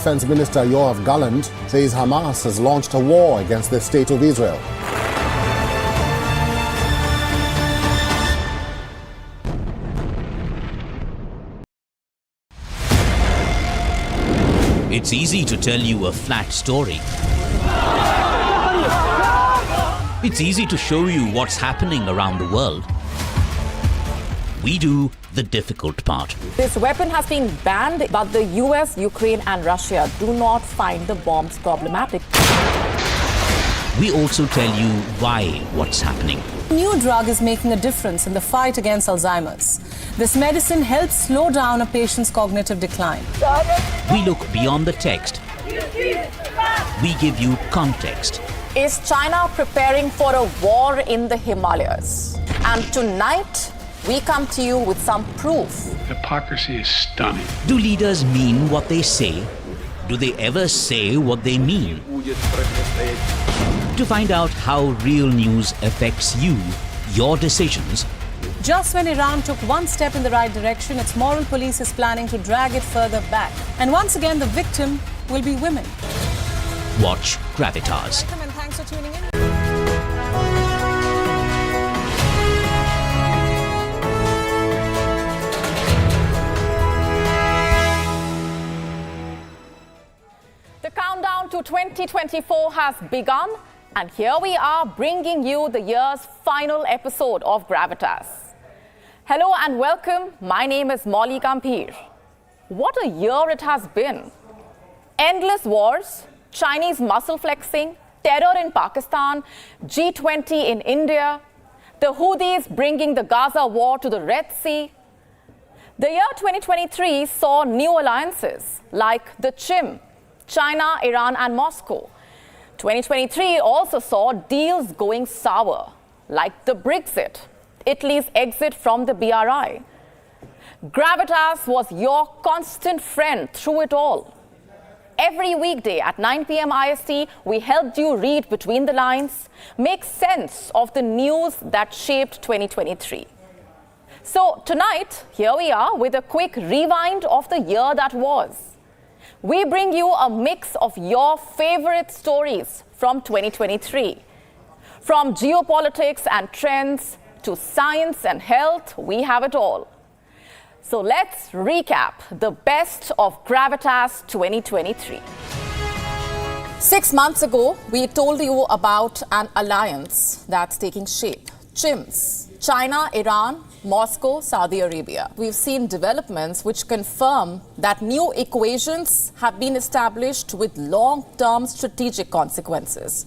Defense Minister Yoav Gallant says Hamas has launched a war against the State of Israel. It's easy to tell you a flat story. It's easy to show you what's happening around the world. We do the difficult part. This weapon has been banned, but the US, Ukraine and Russia do not find the bombs problematic. We also tell you why what's happening. New drug is making a difference in the fight against Alzheimer's. This medicine helps slow down a patient's cognitive decline. We look beyond the text. We give you context. Is China preparing for a war in the Himalayas? And tonight, we come to you with some proof. Hypocrisy is stunning. Do leaders mean what they say? Do they ever say what they mean? To find out how real news affects you, your decisions, Just when Iran took one step in the right direction, its moral police is planning to drag it further back. And once again, the victim will be women. watch Gravitas. Welcome and thanks for tuning in. The countdown to 2024 has begun, and here we are bringing you the year's final episode of Gravitas. Hello and welcome. My name is Molly Gambhir. What a year it has been. Endless wars, Chinese muscle flexing, terror in Pakistan, G20 in India, the Houthis bringing the Gaza war to the Red Sea. The year 2023 saw new alliances like the CHIM, China, Iran and Moscow. 2023 also saw deals going sour, like the Brexit, Italy's exit from the BRI. Gravitas was your constant friend through it all. Every weekday at 9 p.m. IST, we helped you read between the lines, make sense of the news that shaped 2023. So tonight, here we are with a quick rewind of the year that was. We bring you a mix of your favorite stories from 2023. From geopolitics and trends to science and health, we have it all. So let's recap the best of Gravitas 2023. 6 months ago, we told you about an alliance that's taking shape. CHIMS, China, Iran, Moscow, Saudi Arabia. We've seen developments which confirm that new equations have been established with long-term strategic consequences.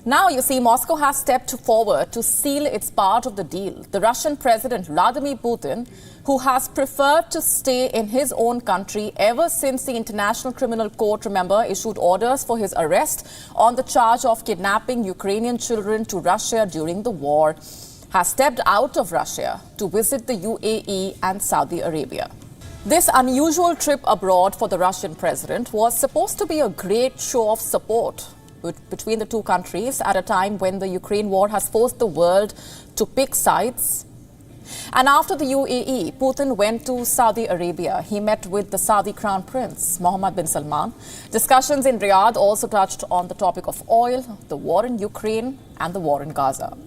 Now, you see, Moscow has stepped forward to seal its part of the deal. The Russian President Vladimir Putin, who has preferred to stay in his own country ever since the International Criminal Court, remember, issued orders for his arrest on the charge of kidnapping Ukrainian children to Russia during the war, has stepped out of Russia to visit the UAE and Saudi Arabia. This unusual trip abroad for the Russian president was supposed to be a great show of support between the two countries at a time when the Ukraine war has forced the world to pick sides. And after the UAE, Putin went to Saudi Arabia. He met with the Saudi Crown Prince, Mohammed bin Salman. Discussions in Riyadh also touched on the topic of oil, the war in Ukraine, and the war in Gaza.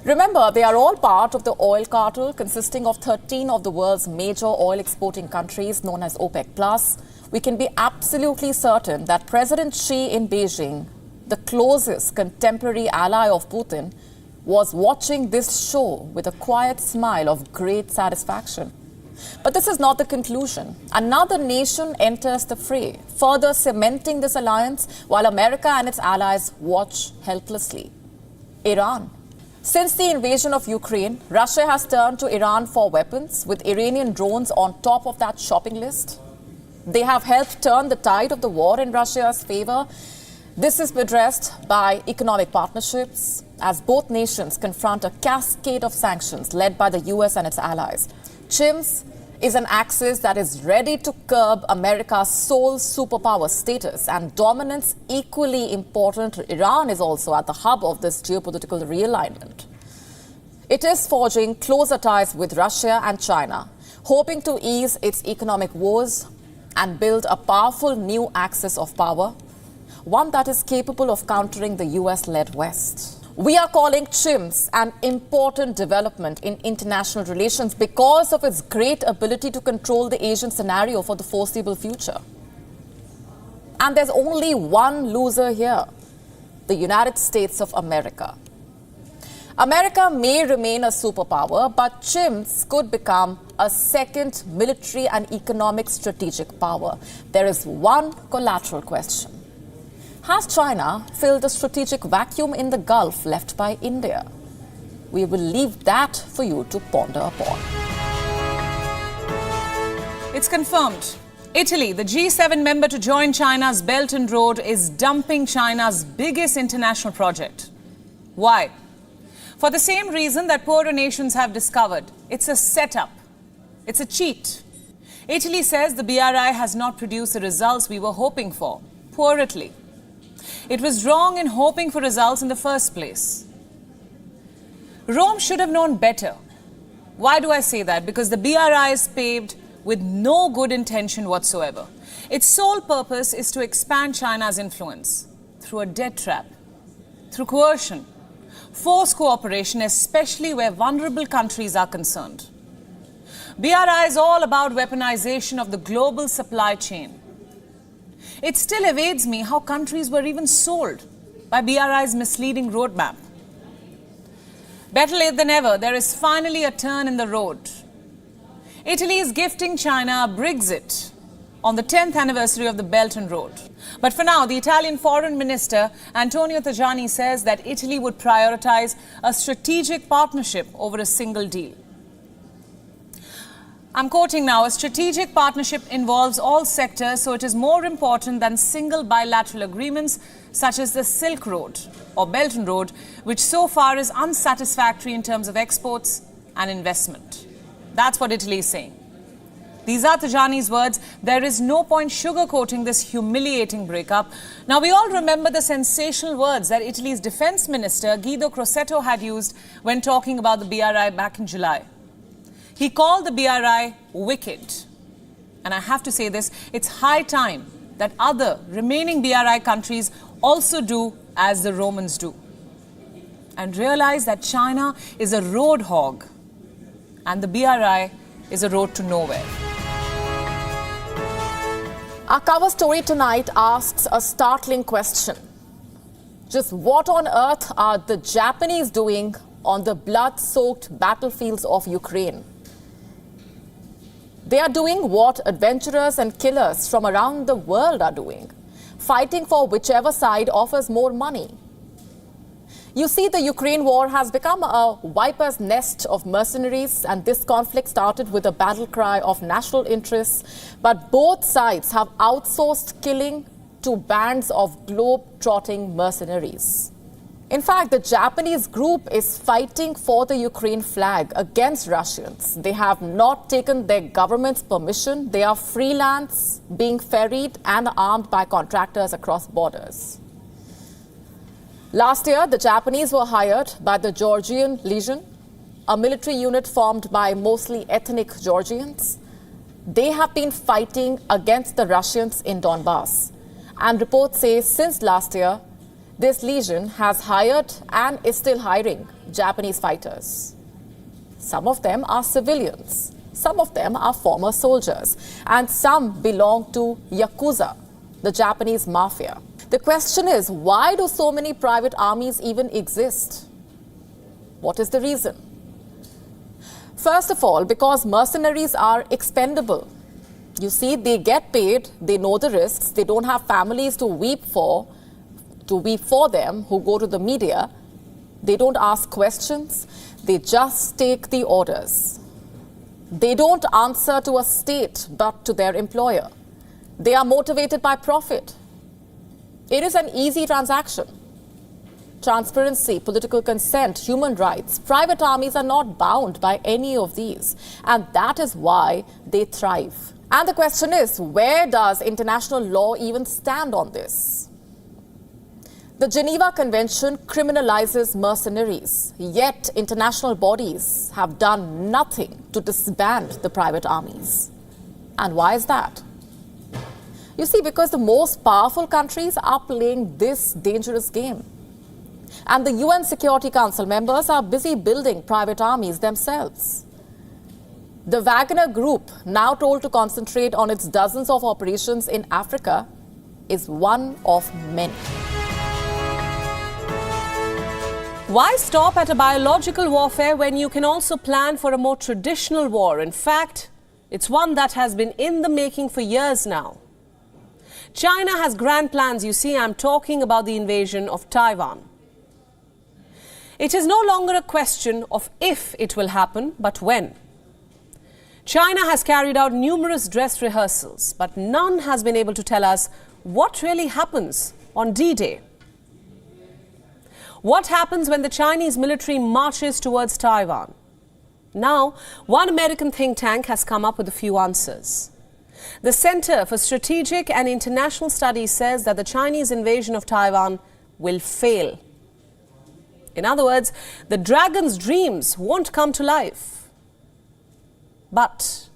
Remember, they are all part of the oil cartel consisting of 13 of the world's major oil exporting countries known as OPEC+. We can be absolutely certain that President Xi in Beijing, the closest contemporary ally of Putin, was watching this show with a quiet smile of great satisfaction. But this is not the conclusion. Another nation enters the fray, further cementing this alliance while America and its allies watch helplessly. Iran. Since the invasion of Ukraine, Russia has turned to Iran for weapons, with Iranian drones on top of that shopping list. They have helped turn the tide of the war in Russia's favor. This is addressed by economic partnerships as both nations confront a cascade of sanctions led by the US and its allies. CHIMS is an axis that is ready to curb America's sole superpower status and dominance. Equally important, Iran is also at the hub of this geopolitical realignment. It is forging closer ties with Russia and China, hoping to ease its economic woes and build a powerful new axis of power, one that is capable of countering the US-led West. We are calling chimps an important development in international relations because of its great ability to control the Asian scenario for the foreseeable future. And there's only one loser here, the United States of America. America may remain a superpower, but chimps could become a second military and economic strategic power. There is one collateral question. Has China filled the strategic vacuum in the Gulf left by India? We will leave that for you to ponder upon. It's confirmed. Italy, the G7 member to join China's Belt and Road, is dumping China's biggest international project. Why? For the same reason that poorer nations have discovered. It's a setup. It's a cheat. Italy says the BRI has not produced the results we were hoping for. Poor Italy. It was wrong in hoping for results in the first place. Rome should have known better. Why do I say that? Because the BRI is paved with no good intention whatsoever. Its sole purpose is to expand China's influence through a debt trap, through coercion, forced cooperation, especially where vulnerable countries are concerned. BRI is all about weaponization of the global supply chain. It still evades me how countries were even sold by BRI's misleading roadmap. Better late than ever, there is finally a turn in the road. Italy is gifting China a Brexit on the 10th anniversary of the Belt and Road. But for now, the Italian Foreign Minister Antonio Tajani says that Italy would prioritize a strategic partnership over a single deal. I'm quoting now, a strategic partnership involves all sectors, so it is more important than single bilateral agreements such as the Silk Road or Belt and Road, which so far is unsatisfactory in terms of exports and investment. That's what Italy is saying. These are Tajani's words. There is no point sugarcoating this humiliating breakup. Now, we all remember the sensational words that Italy's defense minister, Guido Crosetto, had used when talking about the BRI back in July. He called the BRI wicked. And I have to say this, it's high time that other remaining BRI countries also do as the Romans do. And realize that China is a road hog and the BRI is a road to nowhere. Our cover story tonight asks a startling question. Just what on earth are the Japanese doing on the blood-soaked battlefields of Ukraine? They are doing what adventurers and killers from around the world are doing, fighting for whichever side offers more money. You see, the Ukraine war has become a viper's nest of mercenaries, and this conflict started with a battle cry of national interests. But both sides have outsourced killing to bands of globe-trotting mercenaries. In fact, the Japanese group is fighting for the Ukraine flag against Russians. They have not taken their government's permission. They are freelance, being ferried and armed by contractors across borders. Last year, the Japanese were hired by the Georgian Legion, a military unit formed by mostly ethnic Georgians. They have been fighting against the Russians in Donbass. And reports say since last year, this legion has hired and is still hiring Japanese fighters. Some of them are civilians, some of them are former soldiers, and some belong to Yakuza, the Japanese mafia. The question is, why do so many private armies even exist? What is the reason? First of all, because mercenaries are expendable. You see, they get paid, they know the risks, they don't have families to weep for them who go to the media. They don't ask questions, they just take the orders. They don't answer to a state but to their employer. They are motivated by profit. It is an easy transaction. Transparency, political consent, human rights. Private armies are not bound by any of these, and that is why they thrive. And the question is, where does international law even stand on this? The Geneva Convention criminalizes mercenaries, yet international bodies have done nothing to disband the private armies. And why is that? You see, because the most powerful countries are playing this dangerous game. And the UN Security Council members are busy building private armies themselves. The Wagner Group, now told to concentrate on its dozens of operations in Africa, is one of many. Why stop at a biological warfare when you can also plan for a more traditional war? In fact, it's one that has been in the making for years now. China has grand plans, you see. I'm talking about the invasion of Taiwan. It is no longer a question of if it will happen, but when. China has carried out numerous dress rehearsals, but none has been able to tell us what really happens on D-Day. What happens when the Chinese military marches towards Taiwan? Now, one American think tank has come up with a few answers. The Center for Strategic and International Studies says that the Chinese invasion of Taiwan will fail. In other words, the dragon's dreams won't come to life. But,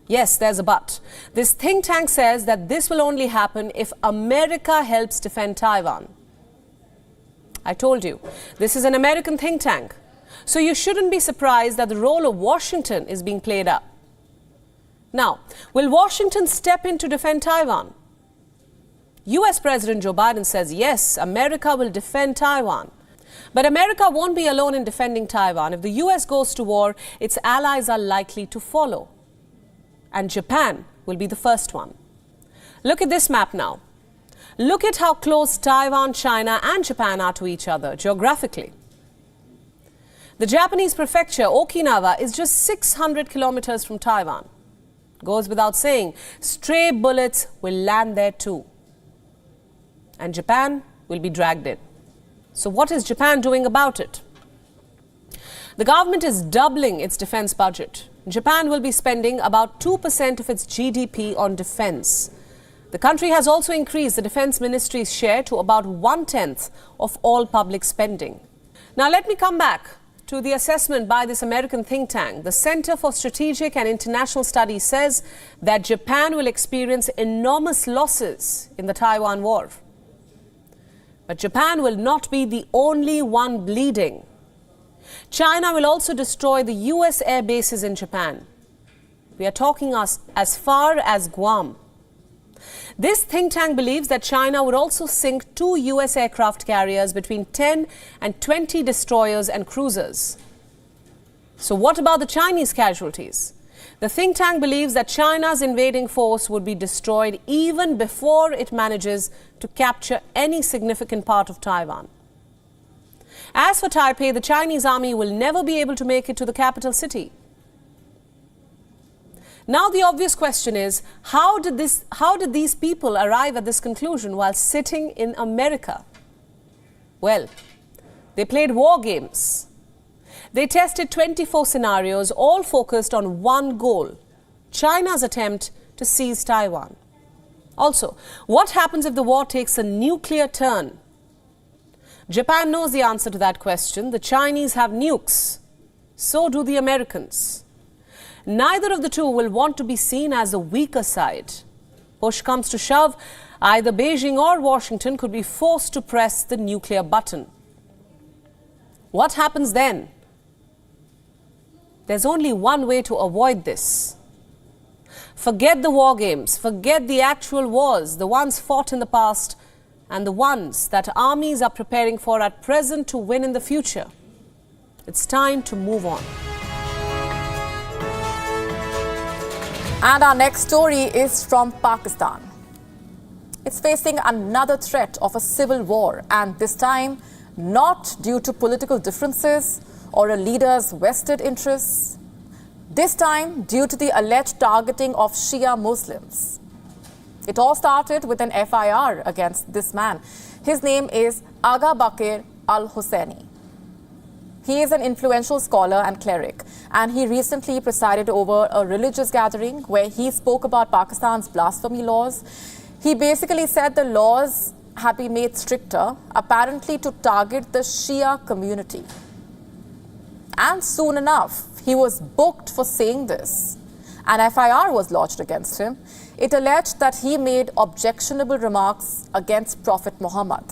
yes, there's a but. This think tank says that this will only happen if America helps defend Taiwan. I told you, this is an American think tank. So you shouldn't be surprised that the role of Washington is being played up. Now, will Washington step in to defend Taiwan? US President Joe Biden says, yes, America will defend Taiwan. But America won't be alone in defending Taiwan. If the US goes to war, its allies are likely to follow. And Japan will be the first one. Look at this map now. Look at how close Taiwan, China and Japan are to each other geographically. The Japanese prefecture, Okinawa, is just 600 kilometers from Taiwan. Goes without saying, stray bullets will land there too. And Japan will be dragged in. So what is Japan doing about it? The government is doubling its defense budget. Japan will be spending about 2% of its GDP on defense. The country has also increased the defense ministry's share to about 1/10 of all public spending. Now let me come back to the assessment by this American think tank. The Center for Strategic and International Studies says that Japan will experience enormous losses in the Taiwan war. But Japan will not be the only one bleeding. China will also destroy the US air bases in Japan. We are talking as far as Guam. This think tank believes that China would also sink 2 US aircraft carriers, between 10 and 20 destroyers and cruisers. So what about the Chinese casualties? The think tank believes that China's invading force would be destroyed even before it manages to capture any significant part of Taiwan. As for Taipei, the Chinese army will never be able to make it to the capital city. Now the obvious question is, how did these people arrive at this conclusion while sitting in America? Well, they played war games. They tested 24 scenarios, all focused on one goal: China's attempt to seize Taiwan. Also, what happens if the war takes a nuclear turn? Japan knows the answer to that question. The Chinese have nukes. So do the Americans. Neither of the two will want to be seen as the weaker side. Push comes to shove, either Beijing or Washington could be forced to press the nuclear button. What happens then? There's only one way to avoid this. Forget the war games, forget the actual wars, the ones fought in the past and the ones that armies are preparing for at present to win in the future. It's time to move on. And our next story is from Pakistan. It's facing another threat of a civil war, and this time not due to political differences or a leader's vested interests. This time due to the alleged targeting of Shia Muslims. It all started with an FIR against this man. His name is Agha Bakir al-Husseini. He is an influential scholar and cleric, and he recently presided over a religious gathering where he spoke about Pakistan's blasphemy laws. He basically said the laws had been made stricter, apparently to target the Shia community. And soon enough, he was booked for saying this. An FIR was lodged against him. It alleged that he made objectionable remarks against Prophet Muhammad.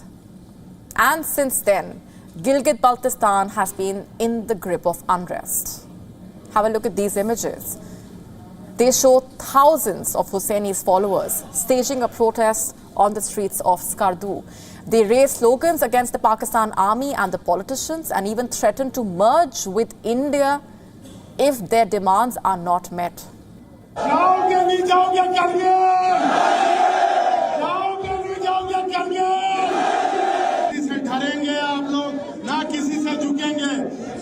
And since then, Gilgit-Baltistan has been in the grip of unrest. Have a look at these images. They show thousands of Husseini's followers staging a protest on the streets of Skardu. They raise slogans against the Pakistan army and the politicians and even threaten to merge with India if their demands are not met.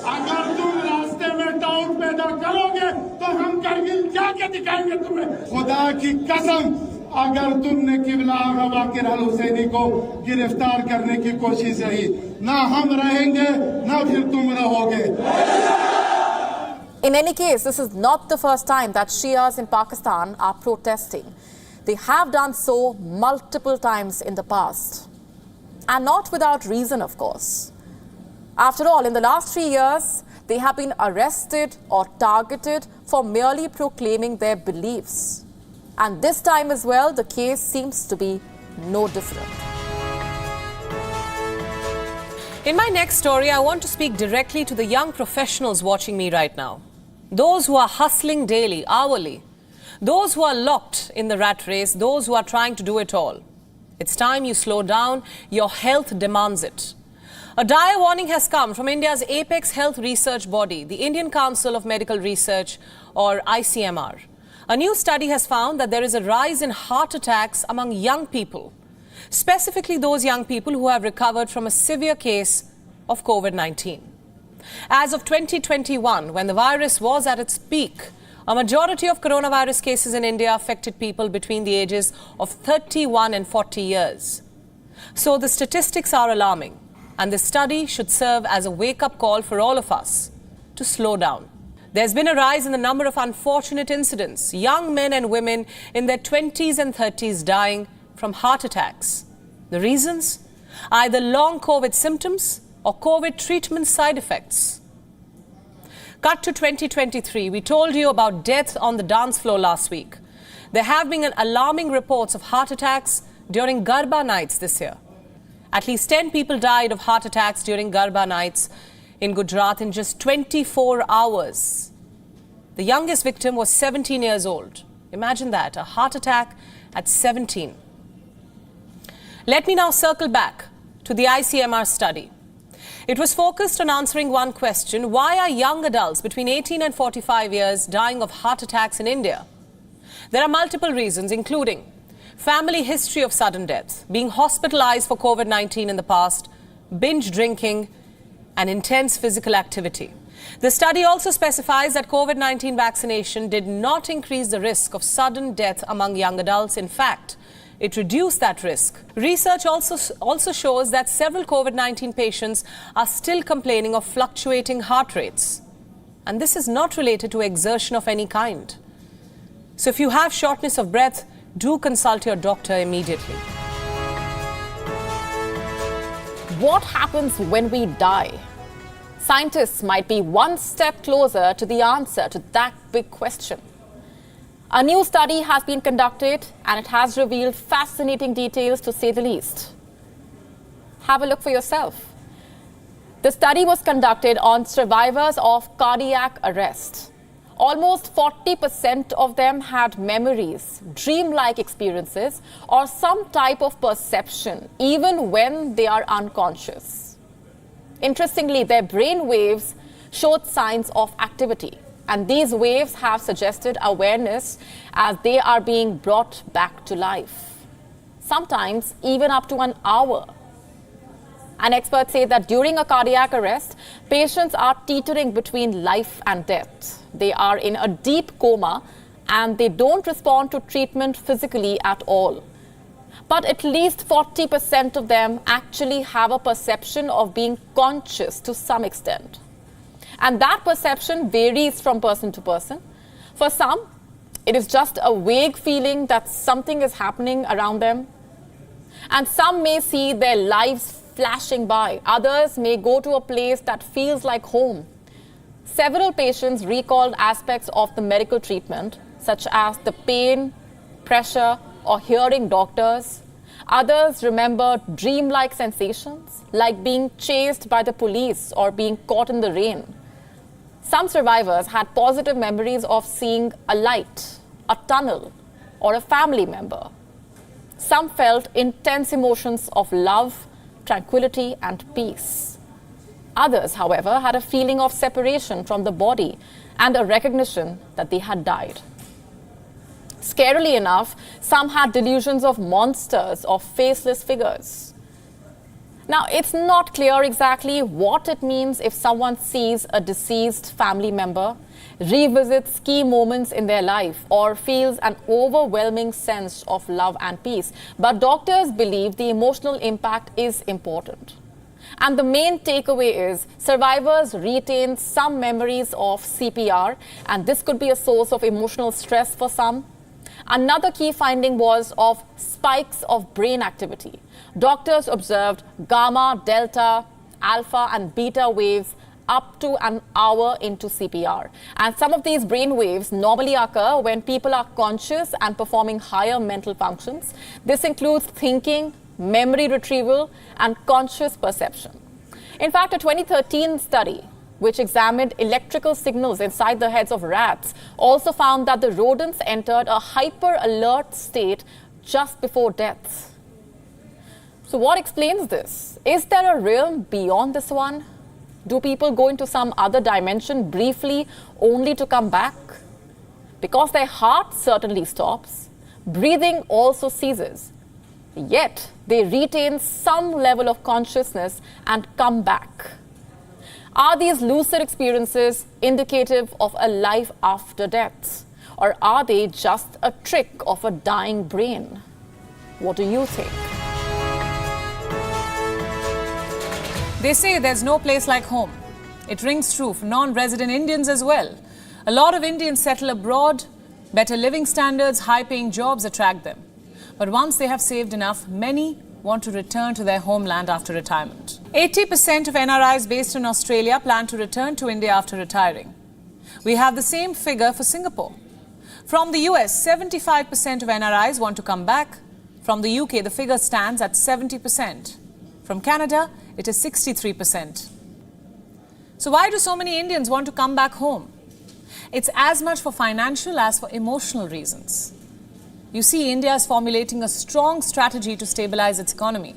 अगर तुम रास्ते में doubt पैदा करोगे तो हम करगिल जाके दिखाएंगे तुम्हें खुदा की कसम अगर तुमने किबला आगा वाकिर अल हुसैनी को गिरफ्तार करने की कोशिश रही ना हम रहेंगे ना फिर तुम रहोगे. In any case, this is not the first time that Shias in Pakistan are protesting. They have done so multiple times in the past. And not without reason, of course. After all, in the last 3 years, they have been arrested or targeted for merely proclaiming their beliefs. And this time as well, the case seems to be no different. In my next story, I want to speak directly to the young professionals watching me right now. Those who are hustling daily, hourly. Those who are locked in the rat race, those who are trying to do it all. It's time you slow down. Your health demands it. A dire warning has come from India's apex health research body, the Indian Council of Medical Research, or ICMR. A new study has found that there is a rise in heart attacks among young people, specifically those young people who have recovered from a severe case of COVID-19. As of 2021, when the virus was at its peak, a majority of coronavirus cases in India affected people between the ages of 31 and 40 years. So the statistics are alarming. And this study should serve as a wake-up call for all of us to slow down. There's been a rise in the number of unfortunate incidents, young men and women in their 20s and 30s dying from heart attacks. The reasons? Either long COVID symptoms or COVID treatment side effects. Cut to 2023, we told you about death on the dance floor last week. There have been alarming reports of heart attacks during Garba nights this year. At least 10 people died of heart attacks during Garba nights in Gujarat in just 24 hours. The youngest victim was 17 years old. Imagine that, a heart attack at 17. Let me now circle back to the ICMR study. It was focused on answering one question: why are young adults between 18 and 45 years dying of heart attacks in India? There are multiple reasons, including family history of sudden death, being hospitalized for COVID-19 in the past, binge drinking, and intense physical activity. The study also specifies that COVID-19 vaccination did not increase the risk of sudden death among young adults. In fact, it reduced that risk. Research also shows that several COVID-19 patients are still complaining of fluctuating heart rates. And this is not related to exertion of any kind. So if you have shortness of breath, do consult your doctor immediately. What happens when we die? Scientists might be one step closer to the answer to that big question. A new study has been conducted and it has revealed fascinating details, to say the least. Have a look for yourself. The study was conducted on survivors of cardiac arrest. Almost 40% of them had memories, dreamlike experiences, or some type of perception, even when they are unconscious. Interestingly, their brain waves showed signs of activity, and these waves have suggested awareness as they are being brought back to life, sometimes even up to an hour. And experts say that during a cardiac arrest, patients are teetering between life and death. They are in a deep coma and they don't respond to treatment physically at all. But at least 40% of them actually have a perception of being conscious to some extent. And that perception varies from person to person. For some, it is just a vague feeling that something is happening around them. And some may see their lives flashing by. Others may go to a place that feels like home. Several patients recalled aspects of the medical treatment, such as the pain, pressure, or hearing doctors. Others remember dreamlike sensations, like being chased by the police or being caught in the rain. Some survivors had positive memories of seeing a light, a tunnel, or a family member. Some felt intense emotions of love, tranquility, and peace. Others, however, had a feeling of separation from the body and a recognition that they had died. Scarily enough, some had delusions of monsters or faceless figures. Now, it's not clear exactly what it means if someone sees a deceased family member, revisits key moments in their life, or feels an overwhelming sense of love and peace. But doctors believe the emotional impact is important. And the main takeaway is survivors retain some memories of CPR, and this could be a source of emotional stress for some. Another key finding was of spikes of brain activity. Doctors observed gamma, delta, alpha, and beta waves up to an hour into CPR. And some of these brain waves normally occur when people are conscious and performing higher mental functions. This includes thinking, memory retrieval, and conscious perception. In fact, a 2013 study which examined electrical signals inside the heads of rats, also found that the rodents entered a hyper-alert state just before death. So what explains this? Is there a realm beyond this one? Do people go into some other dimension briefly only to come back? Because their heart certainly stops, breathing also ceases. Yet they retain some level of consciousness and come back. Are these lucid experiences indicative of a life after death? Or are they just a trick of a dying brain? What do you think? They say there's no place like home. It rings true for non-resident Indians as well. A lot of Indians settle abroad. Better living standards, high-paying jobs attract them. But once they have saved enough, many want to return to their homeland after retirement. 80% of NRIs based in Australia plan to return to India after retiring. We have the same figure for Singapore. From the US, 75% of NRIs want to come back. From the UK, the figure stands at 70%. From Canada, it is 63%. So why do so many Indians want to come back home? It's as much for financial as for emotional reasons. You see, India is formulating a strong strategy to stabilize its economy.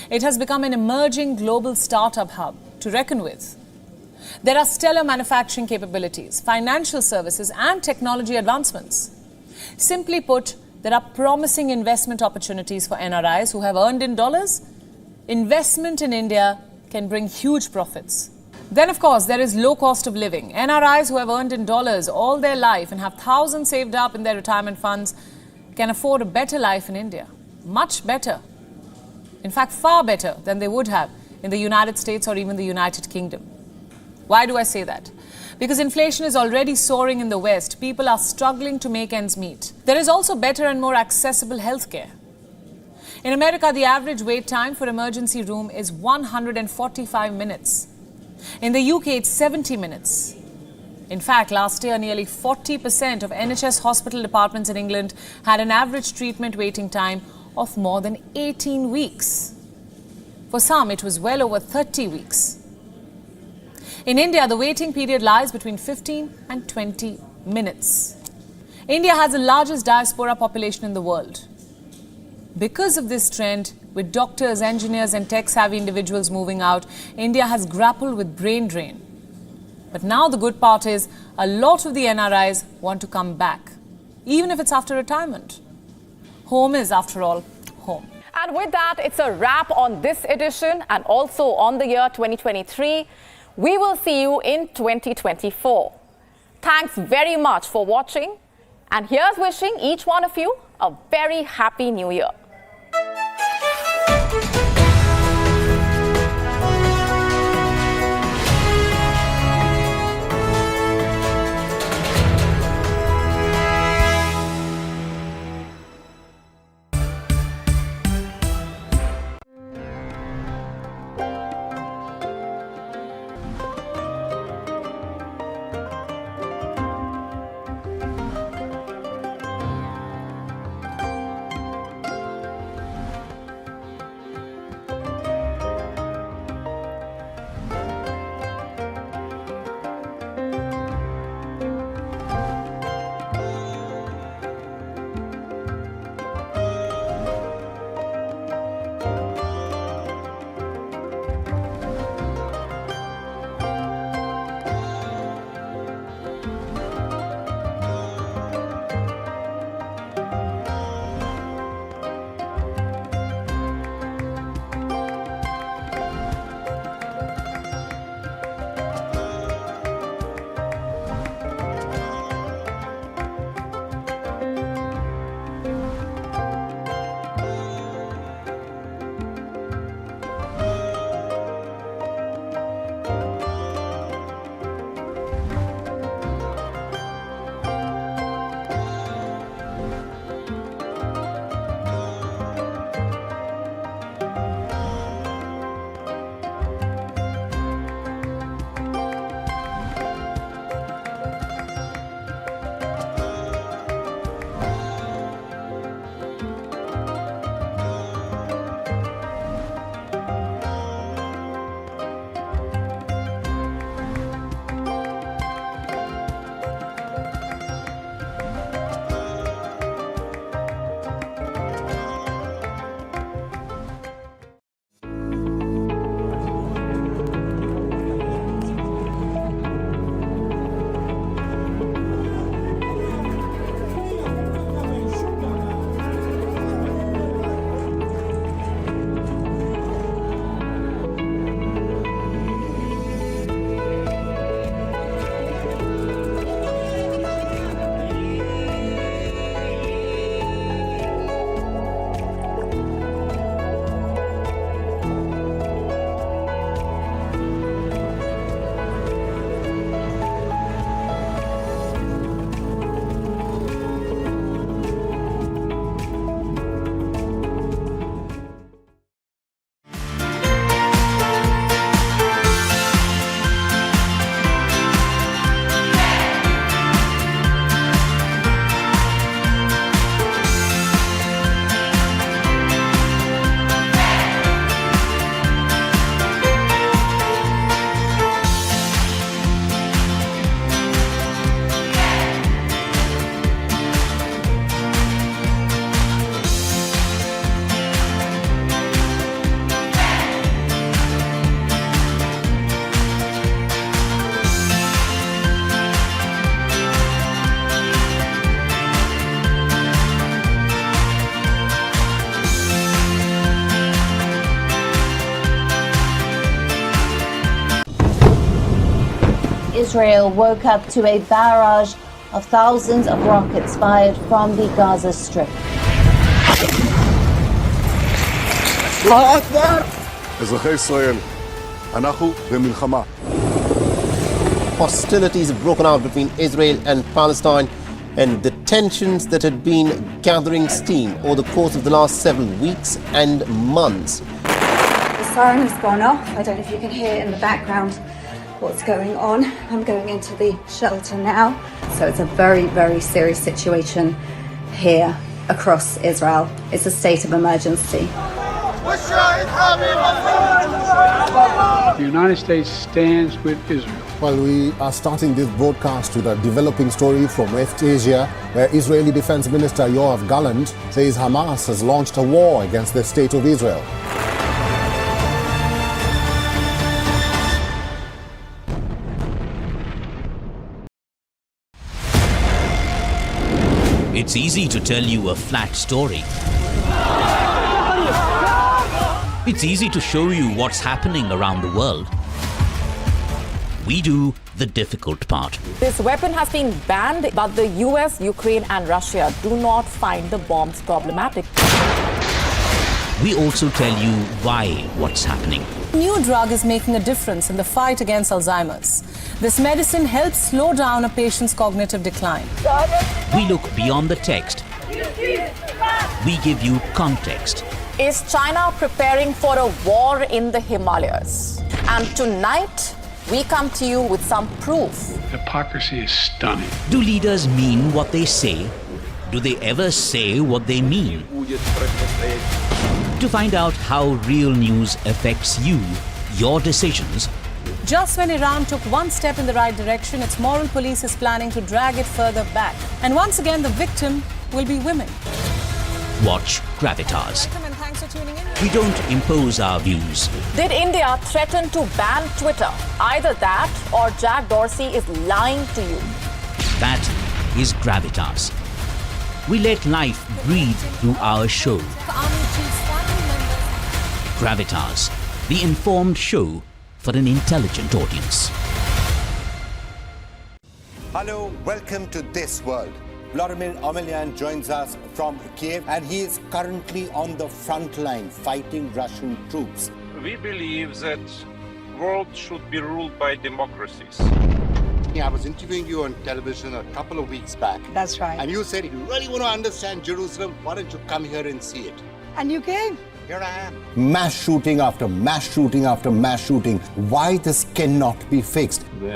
It has become an emerging global startup hub to reckon with. There are stellar manufacturing capabilities, financial services, and technology advancements. Simply put, there are promising investment opportunities for NRIs who have earned in dollars. Investment in India can bring huge profits. Then, of course, there is low cost of living. NRIs who have earned in dollars all their life and have thousands saved up in their retirement funds can afford a better life in India. Much better. In fact, far better than they would have in the United States or even the United Kingdom. Why do I say that? Because inflation is already soaring in the West. People are struggling to make ends meet. There is also better and more accessible healthcare. In America, the average wait time for emergency room is 145 minutes. In the UK, it's 70 minutes. In fact, last year, nearly 40% of NHS hospital departments in England had an average treatment waiting time of more than 18 weeks. For some, it was well over 30 weeks. In India, the waiting period lies between 15 and 20 minutes. India has the largest diaspora population in the world. Because of this trend, with doctors, engineers, and tech-savvy individuals moving out, India has grappled with brain drain. But now the good part is a lot of the NRIs want to come back, even if it's after retirement. Home is, after all, home. And with that, it's a wrap on this edition and also on the year 2023. We will see you in 2024. Thanks very much for watching. And here's wishing each one of you a very happy new year. Israel woke up to a barrage of thousands of rockets fired from the Gaza Strip. אזרחי ישראל, אנחנו במלחמה. Hostilities have broken out between Israel and Palestine, and the tensions that had been gathering steam over the course of the last several weeks and months. The siren has gone off. I don't know if you can hear in the background what's going on. I'm going into the shelter now. So it's a very, very serious situation here across Israel. It's a state of emergency. The United States stands with Israel. Well, we are starting this broadcast with a developing story from West Asia, where Israeli Defense Minister Yoav Gallant says Hamas has launched a war against the state of Israel. It's easy to tell you a flat story. It's easy to show you what's happening around the world. We do the difficult part. This weapon has been banned, but the US, Ukraine and Russia do not find the bombs problematic. We also tell you why what's happening. New drug is making a difference in the fight against Alzheimer's. This medicine helps slow down a patient's cognitive decline. We look beyond the text. We give you context. Is China preparing for a war in the Himalayas? And tonight, we come to you with some proof. Hypocrisy is stunning. Do leaders mean what they say? Do they ever say what they mean? To find out how real news affects you, your decisions, Just when Iran took one step in the right direction, its moral police is planning to drag it further back. And once again, the victim will be women. watch Gravitas. Welcome and thanks for tuning in. We don't impose our views. Did India threaten to ban Twitter? Either that or Jack Dorsey is lying to you. That is Gravitas. We let life breathe through our show. Gravitas, the informed show for an intelligent audience. Hello, welcome to This World. Vladimir Amelyan joins us from Kiev, and he is currently on the front line fighting Russian troops. We believe that the world should be ruled by democracies. I was interviewing you on television a couple of weeks back. That's right. And you said, if you really want to understand Jerusalem, why don't you come here and see it? And you came. Here I am. Mass shooting after mass shooting after mass shooting. Why this cannot be fixed? They are